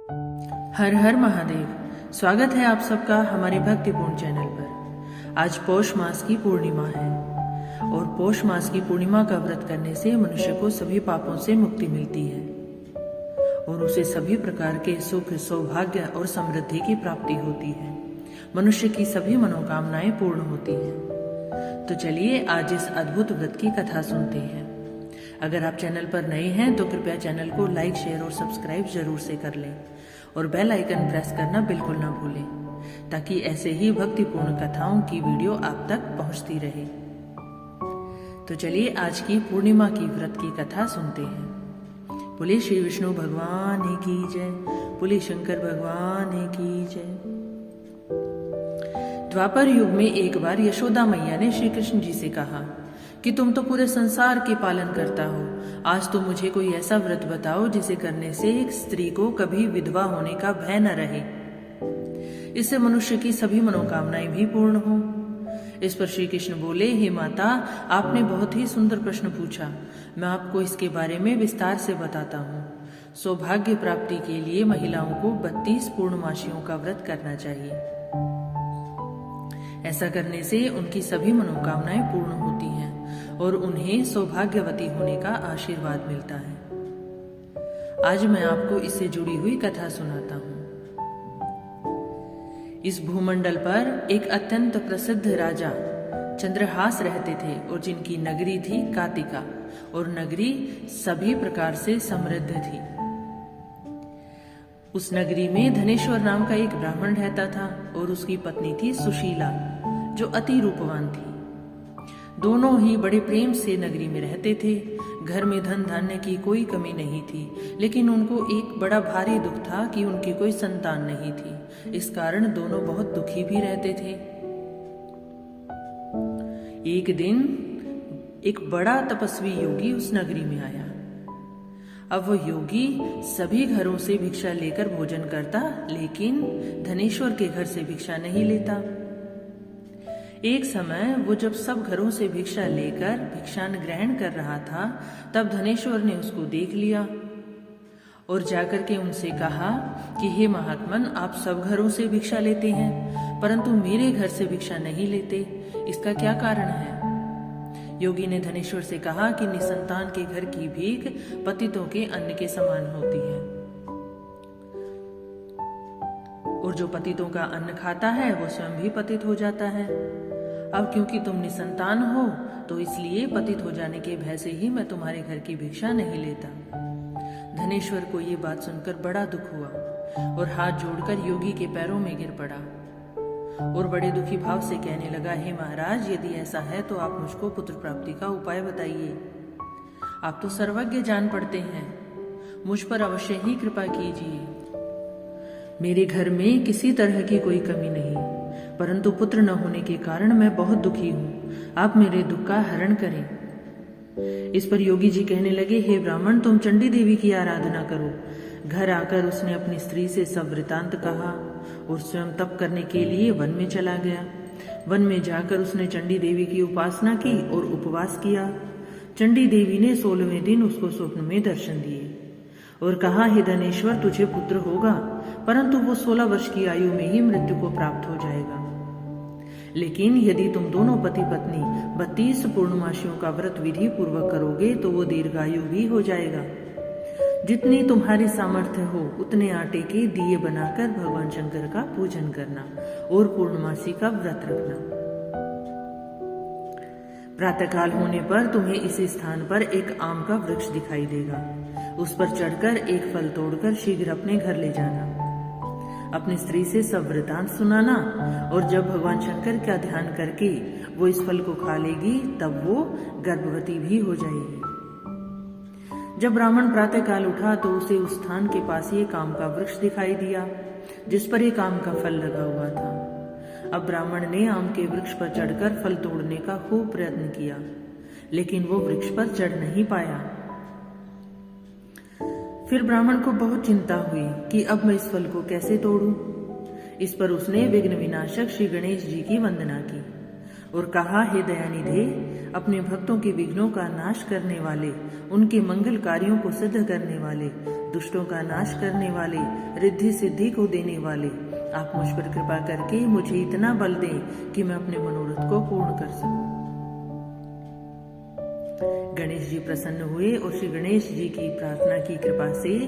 हर हर महादेव। स्वागत है आप सबका हमारे भक्तिपूर्ण चैनल पर। आज पौष मास की पूर्णिमा है और पौष मास की पूर्णिमा का व्रत करने से मनुष्य को सभी पापों से मुक्ति मिलती है और उसे सभी प्रकार के सुख, सौभाग्य और समृद्धि की प्राप्ति होती है। मनुष्य की सभी मनोकामनाएं पूर्ण होती हैं। तो चलिए आज इस अद्भुत व्रत की कथा सुनते हैं। अगर आप चैनल पर नए हैं तो कृपया चैनल को लाइक, शेयर और सब्सक्राइब जरूर से कर लें और बेल आइकन प्रेस करना बिल्कुल ना भूलें ताकि ऐसे ही भक्तिपूर्ण कथाओं की वीडियो आप तक पहुंचती रहे। तो चलिए आज की पूर्णिमा की व्रत की कथा सुनते हैं। बोले श्री विष्णु भगवान की जय, बोले शंकर भगवान की जय। द्वापर युग में एक बार यशोदा मैया ने श्री कृष्ण जी से कहा कि तुम तो पूरे संसार के पालन करता हो, आज तो मुझे कोई ऐसा व्रत बताओ जिसे करने से एक स्त्री को कभी विधवा होने का भय न रहे। इससे मनुष्य की सभी मनोकामनाएं भी पूर्ण हो। इस पर श्री कृष्ण बोले, हे माता, आपने बहुत ही सुंदर प्रश्न पूछा। मैं आपको इसके बारे में विस्तार से बताता हूँ। सौभाग्य प्राप्ति के लिए महिलाओं को 32 पूर्णमासियों का व्रत करना चाहिए। ऐसा करने से उनकी सभी मनोकामनाएं पूर्ण होती हैं और उन्हें सौभाग्यवती होने का आशीर्वाद मिलता है। आज मैं आपको इससे जुड़ी हुई कथा सुनाता हूँ। इस भूमंडल पर एक अत्यंत प्रसिद्ध राजा चंद्रहास रहते थे और जिनकी नगरी थी कातिका और नगरी सभी प्रकार से समृद्ध थी। उस नगरी में धनेश्वर नाम का एक ब्राह्मण रहता था और उसकी पत्नी थी सुशीला जो अति रूपवान थी। दोनों ही बड़े प्रेम से नगरी में रहते थे। घर में धन धान्य की कोई कमी नहीं थी, लेकिन उनको एक बड़ा भारी दुख था कि उनकी कोई संतान नहीं थी। इस कारण दोनों बहुत दुखी भी रहते थे। एक दिन एक बड़ा तपस्वी योगी उस नगरी में आया। अब वह योगी सभी घरों से भिक्षा लेकर भोजन करता, लेकिन धनेश्वर के घर से भिक्षा नहीं लेता। एक समय वो जब सब घरों से भिक्षा लेकर भिक्षान ग्रहण कर रहा था, तब धनेश्वर ने उसको देख लिया और जाकर के उनसे कहा कि हे महात्मन, आप सब घरों से भिक्षा लेते हैं परंतु मेरे घर से भिक्षा नहीं लेते, इसका क्या कारण है? योगी ने धनेश्वर से कहा कि निसंतान के घर की भीख पतितों के अन्न के समान होती है और जो पतितों का अन्न खाता है वो स्वयं भी पतित हो जाता है। अब क्योंकि तुम निसंतान हो तो इसलिए पतित हो जाने के भय से ही मैं तुम्हारे घर की भिक्षा नहीं लेता। धनेश्वर को ये बात सुनकर बड़ा दुख हुआ और हाथ जोड़कर योगी के पैरों में गिर पड़ा और बड़े दुखी भाव से कहने लगा, हे महाराज, यदि ऐसा है तो आप मुझको पुत्र प्राप्ति का उपाय बताइए। आप तो सर्वज्ञ जान पड़ते हैं, मुझ पर अवश्य ही कृपा कीजिए। मेरे घर में किसी तरह की कोई कमी नहीं, परंतु पुत्र न होने के कारण मैं बहुत दुखी हूँ। आप मेरे दुख का हरण करें। इस पर योगी जी कहने लगे, हे ब्राह्मण, तुम चंडी देवी की आराधना करो। घर आकर उसने अपनी स्त्री से सब वृतांत कहा और स्वयं तप करने के लिए वन में चला गया। वन में जाकर उसने चंडी देवी की उपासना की और उपवास किया। चंडी देवी ने 16वें दिन उसको स्वप्न में दर्शन दिए और कहा, हे धनेश्वर, तुझे पुत्र होगा, परंतु वो 16 वर्ष की आयु में ही मृत्यु को प्राप्त हो जाएगा। लेकिन यदि तुम दोनों पति पत्नी 32 पूर्णमासियों का व्रत विधि पूर्वक करोगे तो वो दीर्घायु भी हो जाएगा। जितनी तुम्हारी सामर्थ्य हो उतने आटे के दिए बनाकर भगवान शंकर का पूजन करना और पूर्णमासी का व्रत रखना। प्रातःकाल होने पर तुम्हें इस स्थान पर एक आम का वृक्ष दिखाई देगा। उस पर चढ़कर एक फल तोड़कर शीघ्र अपने घर ले जाना। अपनी स्त्री से सब वृतांत सुनाना और जब भगवान शंकर का ध्यान करके वो इस फल को खा लेगी तब वो गर्भवती भी हो जाएगी। जब ब्राह्मण प्रातःकाल उठा तो उसे उस स्थान के पास ही एक आम का वृक्ष दिखाई दिया जिस पर एक आम का फल लगा हुआ था। अब ब्राह्मण ने आम के वृक्ष पर चढ़कर फल तोड़ने का खूब प्रयत्न किया, लेकिन वो वृक्ष पर चढ़ नहीं पाया। फिर ब्राह्मण को बहुत चिंता हुई कि अब मैं इस फल को कैसे तोड़ूं। इस पर उसने विघ्न विनाशक श्री गणेश जी की वंदना की और कहा, हे दयानिधे, अपने भक्तों के विघ्नों का नाश करने वाले, उनके मंगल कार्यों को सिद्ध करने वाले, दुष्टों का नाश करने वाले, रिद्धि सिद्धि को देने वाले, आप मुझ पर कृपा करके मुझे इतना बल दें कि मैं अपने मनोरथ को पूर्ण कर सकूं। गणेश जी प्रसन्न हुए और श्री गणेश जी की प्रार्थना की कृपा से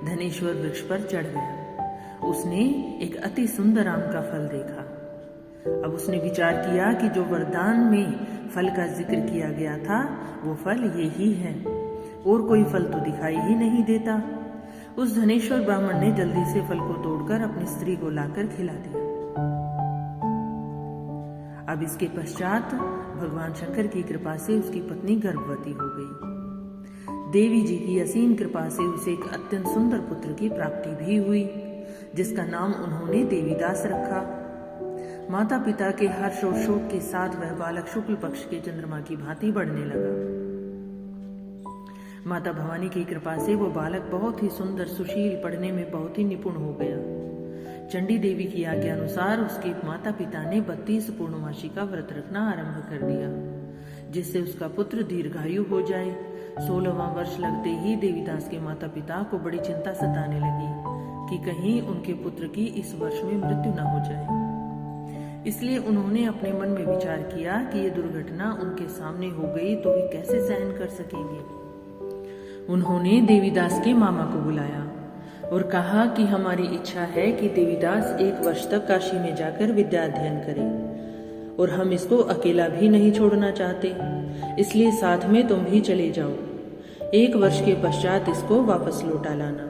धनेश्वर वृक्ष पर चढ़ गया। उसने एक अति सुंदर आम का फल देखा। अब उसने विचार किया कि जो वरदान में फल का जिक्र किया गया था वो फल ये ही है, और कोई फल तो दिखाई ही नहीं देता। उस धनेश्वर ब्राह्मण ने जल्दी से फल को तोड़कर अपनी स्त्री को लाकर खिला दिया। अब इसके पश्चात भगवान शंकर की कृपा से उसकी पत्नी गर्भवती हो गई। देवी जी की असीम कृपा से उसे एक अत्यंत सुंदर पुत्र की प्राप्ति भी हुई, जिसका नाम उन्होंने देवीदास रखा। माता पिता के हर्ष और शोक के साथ वह बालक शुक्ल पक्ष के चंद्रमा की भांति बढ़ने लगा। माता भवानी की कृपा से वो बालक बहुत ही सुंदर, सुशील, पढ़ने में बहुत ही निपुण हो गया। चंडी देवी की आज्ञा अनुसार उसके माता पिता ने 32 पूर्णमासी का व्रत रखना आरंभ कर दिया, जिससे उसका पुत्र दीर्घायु हो जाए। 16वां वर्ष लगते ही देवीदास के माता पिता को बड़ी चिंता सताने लगी कि कहीं उनके पुत्र की इस वर्ष में मृत्यु न हो जाए। इसलिए उन्होंने अपने मन में विचार किया कि ये दुर्घटना उनके सामने हो गई तो वे कैसे सहन कर सकेंगे। उन्होंने देवीदास के मामा को बुलाया और कहा कि हमारी इच्छा है कि देवीदास 1 वर्ष तक काशी में जाकर विद्या अध्ययन करे, और हम इसको अकेला भी नहीं छोड़ना चाहते, इसलिए साथ में तुम भी चले जाओ। 1 वर्ष के पश्चात इसको वापस लौटा लाना।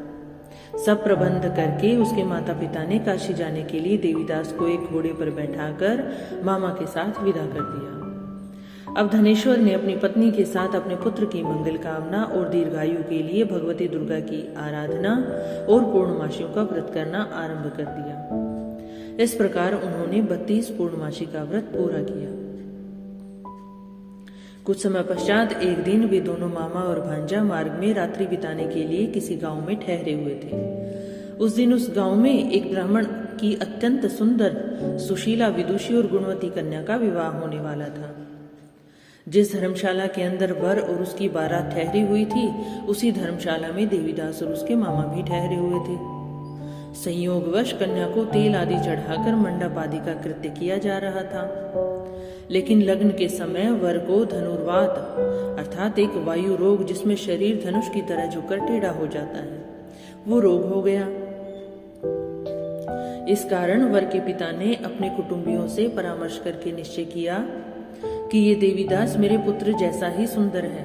सब प्रबंध करके उसके माता पिता ने काशी जाने के लिए देवीदास को एक घोड़े पर बैठाकर मामा के साथ विदा कर दिया। अब धनेश्वर ने अपनी पत्नी के साथ अपने पुत्र की मंगल कामना और दीर्घायु के लिए भगवती दुर्गा की आराधना और पूर्णमासियों का व्रत करना आरंभ कर दिया। इस प्रकार उन्होंने 32 पूर्णमासी का व्रत पूरा किया। कुछ समय पश्चात एक दिन वे दोनों मामा और भांजा मार्ग में रात्रि बिताने के लिए किसी गांव में ठहरे हुए थे। उस दिन उस गांव में एक ब्राह्मण की अत्यंत सुंदर, सुशीला, विदुषी और गुणवती कन्या का विवाह होने वाला था। जिस धर्मशाला के अंदर वर और उसकी बारात ठहरी हुई थी, उसी धर्मशाला में देवीदास और उसके मामा भी ठहरे हुए थे। संयोगवश कन्या को तेल आदि चढ़ाकर मंडप आदि का कृत्य किया जा रहा था, लेकिन लग्न के समय वर को धनुर्वात अर्थात एक वायु रोग, जिसमें शरीर धनुष की तरह झुककर टेढ़ा हो जाता है, वो रोग हो गया। इस कारण वर के पिता ने अपने कुटुंबियों से परामर्श करके निश्चय किया कि ये देवीदास मेरे पुत्र जैसा ही सुंदर है,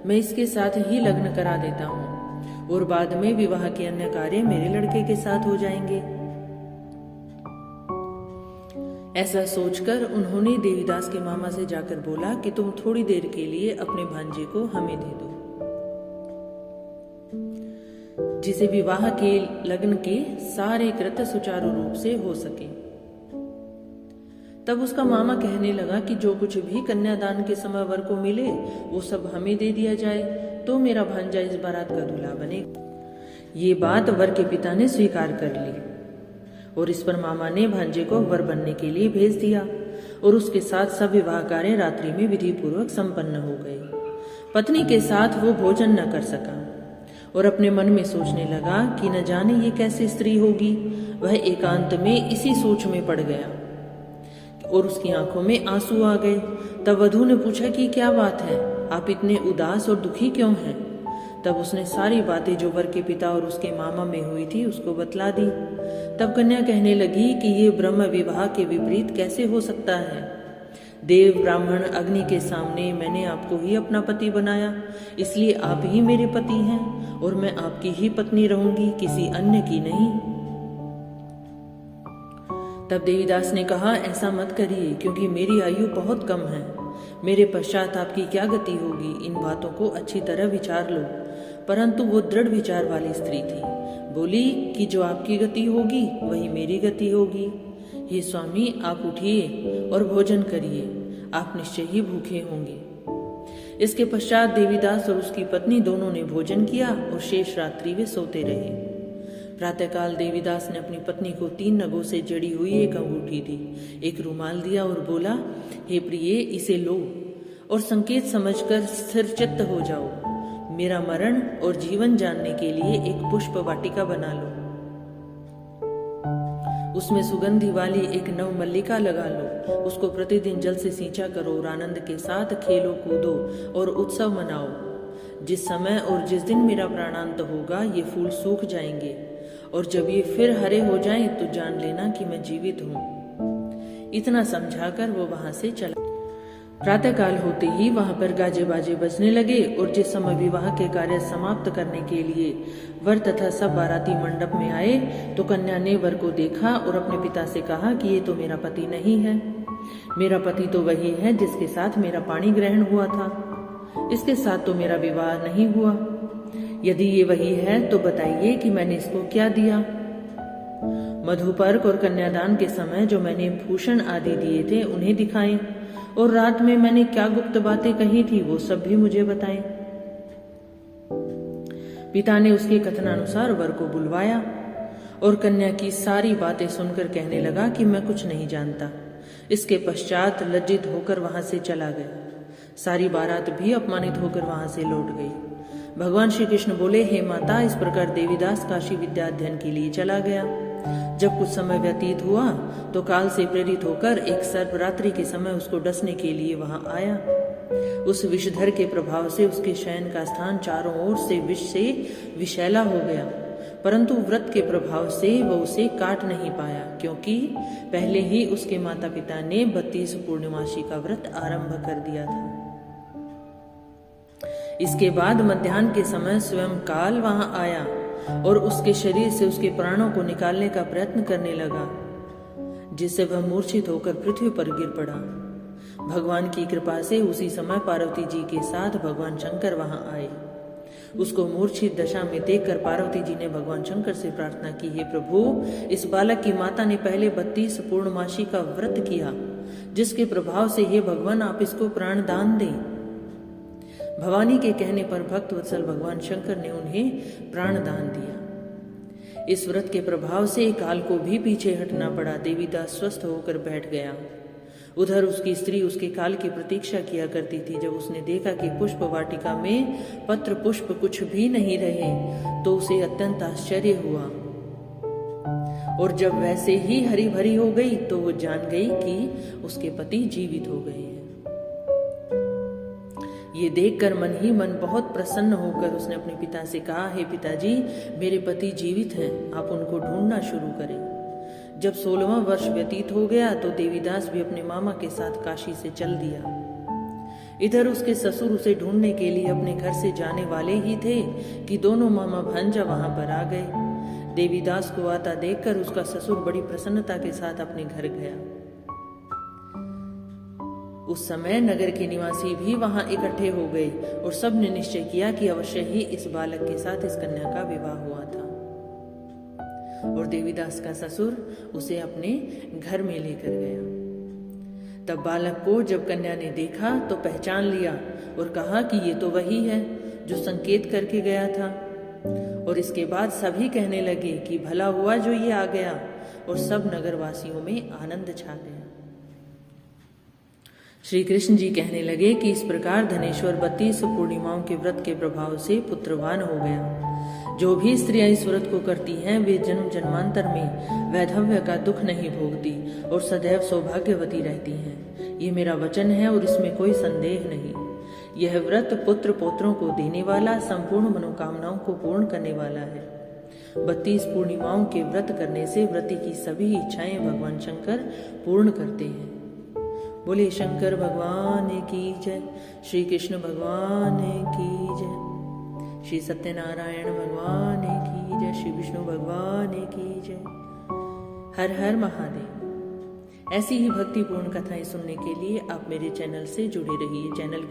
मैं इसके साथ ही लग्न करा देता हूँ और बाद में विवाह के अन्य कार्य मेरे लड़के के साथ हो जाएंगे। ऐसा सोचकर उन्होंने देवीदास के मामा से जाकर बोला कि तुम थोड़ी देर के लिए अपने भांजे को हमें दे दो, जिसे विवाह के लग्न के सारे कृत्य सुचारू रूप से हो सके। तब उसका मामा कहने लगा कि जो कुछ भी कन्यादान के समय वर को मिले वो सब हमें दे दिया जाए, तो मेरा भांजा इस बारात का दूल्हा बनेगा। ये बात वर के पिता ने स्वीकार कर ली और इस पर मामा ने भांजे को वर बनने के लिए भेज दिया और उसके साथ सब विवाह कार्य रात्रि में विधि पूर्वक संपन्न हो गए। पत्नी के साथ वो भोजन न कर सका और अपने मन में सोचने लगा कि न जाने ये कैसी स्त्री होगी। वह एकांत में इसी सोच में पड़ गया और उसकी आंखों में आंसू आ गए। तब वधू ने पूछा कि क्या बात है, आप इतने उदास और दुखी क्यों हैं? तब उसने सारी बातें जो वर के पिता और उसके मामा में हुई थी उसको बतला दी। तब कन्या कहने लगी कि ये ब्रह्म विवाह के विपरीत कैसे हो सकता है। देव, ब्राह्मण, अग्नि के सामने मैंने आपको ही अपना पति बनाया, इसलिए आप ही मेरे पति हैं और मैं आपकी ही पत्नी रहूंगी, किसी अन्य की नहीं। तब देवीदास ने कहा, ऐसा मत करिए, क्योंकि मेरी आयु बहुत कम है। मेरे पश्चात आपकी क्या गति होगी, इन बातों को अच्छी तरह विचार लो। परंतु वो दृढ़ विचार वाली स्त्री थी। बोली कि जो आपकी गति होगी वही मेरी गति होगी। हे स्वामी, आप उठिए और भोजन करिए, आप निश्चय ही भूखे होंगे। इसके पश्चात देवीदास और उसकी पत्नी दोनों ने भोजन किया और शेष रात्रि वे सोते रहे। प्रातःकाल देवीदास ने अपनी पत्नी को 3 नगों से जड़ी हुई एक अंगूठी दी, एक रुमाल दिया और बोला, हे प्रिये, इसे लो और संकेत समझकर स्थिरचित्त हो जाओ। मेरा मरण और जीवन जानने के लिए एक पुष्प वाटिका बना लो, उसमें सुगंधि वाली एक नव मल्लिका लगा लो, उसको प्रतिदिन जल से सींचा करो और आनंद के साथ खेलो कूदो और उत्सव मनाओ। जिस समय और जिस दिन मेरा प्राणांत होगा ये फूल सूख जाएंगे और जब ये फिर हरे हो जाएं तो जान लेना कि मैं जीवित हूँ। इतना समझाकर वो वहां से चला। प्रातःकाल होते ही वहां पर गाजे बाजे बजने लगे और जिस समय विवाह के कार्य समाप्त करने के लिए वर तथा सब बाराती मंडप में आए तो कन्या ने वर को देखा और अपने पिता से कहा कि ये तो मेरा पति नहीं है। मेरा पति तो वही है जिसके साथ मेरा पाणी ग्रहण हुआ था, इसके साथ तो मेरा विवाह नहीं हुआ। यदि ये वही है तो बताइए कि मैंने इसको क्या दिया। मधुपर्क और कन्यादान के समय जो मैंने भूषण आदि दिए थे उन्हें दिखाएं और रात में मैंने क्या गुप्त बातें कही थी वो सब भी मुझे बताएं। पिता ने उसके कथनानुसार वर को बुलवाया और कन्या की सारी बातें सुनकर कहने लगा कि मैं कुछ नहीं जानता। इसके पश्चात लज्जित होकर वहां से चला गया। सारी बारात भी अपमानित होकर वहां से लौट गई। भगवान श्री कृष्ण बोले, हे माता, इस प्रकार देवीदास काशी विद्या अध्ययन के लिए चला गया। जब कुछ समय व्यतीत हुआ तो काल से प्रेरित होकर एक सर्प रात्रि के समय उसको डसने के लिए वहां आया। उस विषधर के प्रभाव से उसके शयन का स्थान चारों ओर से विष से विषैला हो गया, परंतु व्रत के प्रभाव से वह उसे काट नहीं पाया, क्योंकि पहले ही उसके माता पिता ने 32 पूर्णिमासी का व्रत आरंभ कर दिया था। इसके बाद मध्याह्न के समय स्वयं काल वहां आया और उसके शरीर से उसके प्राणों को निकालने का प्रयत्न करने लगा, जिससे वह मूर्छित होकर पृथ्वी पर गिर पड़ा। भगवान की कृपा से उसी समय पार्वती जी के साथ भगवान शंकर वहां आए। उसको मूर्छित दशा में देखकर पार्वती जी ने भगवान शंकर से प्रार्थना की, हे प्रभु, इस बालक की माता ने पहले 32 पूर्णमासी का व्रत किया, जिसके प्रभाव से हे भगवान आप इसको प्राण दान दें। भवानी के कहने पर भक्त वत्सल भगवान शंकर ने उन्हें प्राण दान दिया। इस व्रत के प्रभाव से काल को भी पीछे हटना पड़ा। देवीदास स्वस्थ होकर बैठ गया। उधर उसकी स्त्री उसके काल की प्रतीक्षा किया करती थी। जब उसने देखा कि पुष्प वाटिका में पत्र पुष्प कुछ भी नहीं रहे तो उसे अत्यंत आश्चर्य हुआ, और जब वैसे ही हरी भरी हो गई तो वो जान गई कि उसके पति जीवित हो गए हैं। ये देखकर मन ही मन बहुत प्रसन्न होकर उसने अपने पिता से कहा, हे पिताजी, मेरे पति जीवित हैं, आप उनको ढूंढना शुरू करें। जब 16वां वर्ष व्यतीत हो गया तो देवीदास भी अपने मामा के साथ काशी से चल दिया। इधर उसके ससुर उसे ढूंढने के लिए अपने घर से जाने वाले ही थे कि दोनों मामा भांजा वहां पर आ गए। देवीदास को आता देखकर उसका ससुर बड़ी प्रसन्नता के साथ अपने घर गया। उस समय नगर के निवासी भी वहां इकट्ठे हो गए और सब ने निश्चय किया कि अवश्य ही इस बालक के साथ इस कन्या का विवाह हुआ था, और देवीदास का ससुर उसे अपने घर में लेकर गया। तब बालक को जब कन्या ने देखा तो पहचान लिया और कहा कि ये तो वही है जो संकेत करके गया था। और इसके बाद सभी कहने लगे कि भला हुआ जो ये आ गया, और सब नगरवासियों में आनंद छा गया। श्री कृष्ण जी कहने लगे कि इस प्रकार धनेश्वर 32 पूर्णिमाओं के व्रत के प्रभाव से पुत्रवान हो गया। जो भी स्त्रियां इस व्रत को करती हैं वे जन्म जन्मांतर में वैधव्य का दुख नहीं भोगती और सदैव सौभाग्यवती रहती हैं। ये मेरा वचन है और इसमें कोई संदेह नहीं। यह व्रत पुत्र पौत्रों को देने वाला, संपूर्ण मनोकामनाओं को पूर्ण करने वाला है। 32 पूर्णिमाओं के व्रत करने से व्रती की सभी इच्छाएं भगवान शंकर पूर्ण करते हैं। बोले शंकर भगवान की जय, श्री कृष्ण भगवान की जय, श्री सत्यनारायण भगवान की जय, श्री विष्णु भगवान की जय। हर हर महादेव। ऐसी ही भक्तिपूर्ण कथाएं सुनने के लिए आप मेरे चैनल से जुड़े रहिए। चैनल को